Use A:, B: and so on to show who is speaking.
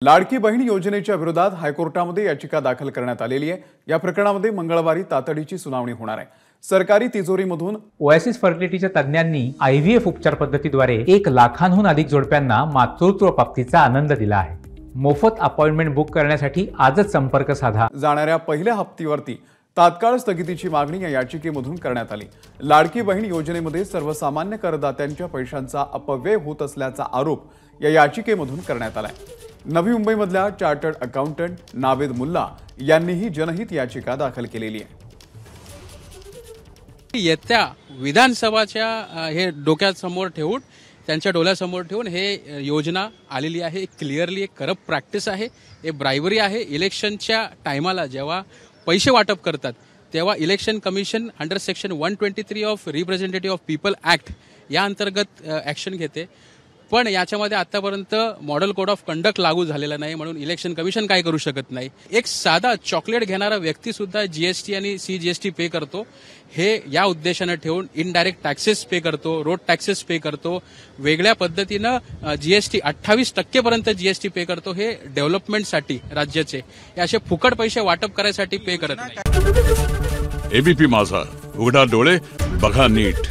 A: लाडकी बहीण योजनेच्या विरोधात हायकोर्टामध्ये याचिका दाखल करण्यात आलेली आहे। या प्रकरणामध्ये मंगळवारी तातडीची सुनावणी होणार आहे। सरकारी तिजोरीमधून
B: ओएसिस फर्टिलिटीच्या तज्ञांनी आयव्हीएफ उपचार पद्धतीद्वारे 1 लाखांहून अधिक जोडप्यांना मातृत्व प्राप्तीचा आनंद दिला आहे। मोफत अपॉइंटमेंट बुक करण्यासाठी आजच संपर्क साधा।
A: जाणाऱ्या पहिल्या हप्त्यावरती तात्काळ स्थगितीची मागणी या याचिकेमधून करण्यात आली। लाडकी बहीण योजनेमध्ये सर्वसामान्य करदात्यांच्या पैशांचा अपव्यय होत असल्याचा आरोप या याचिकेमधून करण्यात आलाय। नवी मुंबईमधल्या चार्टर्ड अकाउंटंट नावेद मुल्ला यांनीही जनहित याचिका दाखल केलेली आहे।
C: येत्या विधानसभाच्या हे डोक्यासमोर ठेवून त्यांच्या डोळ्यासमोर ठेवून हे योजना आलेली आहे। क्लिअरली एक करप्ट प्रॅक्टिस आहे, हे ब्रायबरी आहे। इलेक्शनच्या टायमाला जेव्हा पैसे वाटप करतात तेव्हा election commission under section 123 of representative of people act या अंतर्गत ऍक्शन घेते, पण याच्यामध्ये आतापर्यंत मॉडेल कोड ऑफ कंडक्ट लागू झालेला नाही, म्हणून इलेक्शन कमिशन काय करू शकत नाही। एक साधा चॉकलेट घेणारा व्यक्ती सुद्धा जीएसटी आणि सीजीएसटी पे करतो, हे या उद्देशाने ठेवून इनडायरेक्ट टॅक्सेस पे करतो, रोड टॅक्सेस पे करतो, वेगळ्या पद्धतीनं जीएसटी 28% पर्यंत जीएसटी पे करतो। हे डेव्हलपमेंटसाठी राज्याचे हे असे फुकट पैसे वाटप करायसाठी पे करत नाही।
D: एबीपी माझा, उघडा डोळे बघा नीट।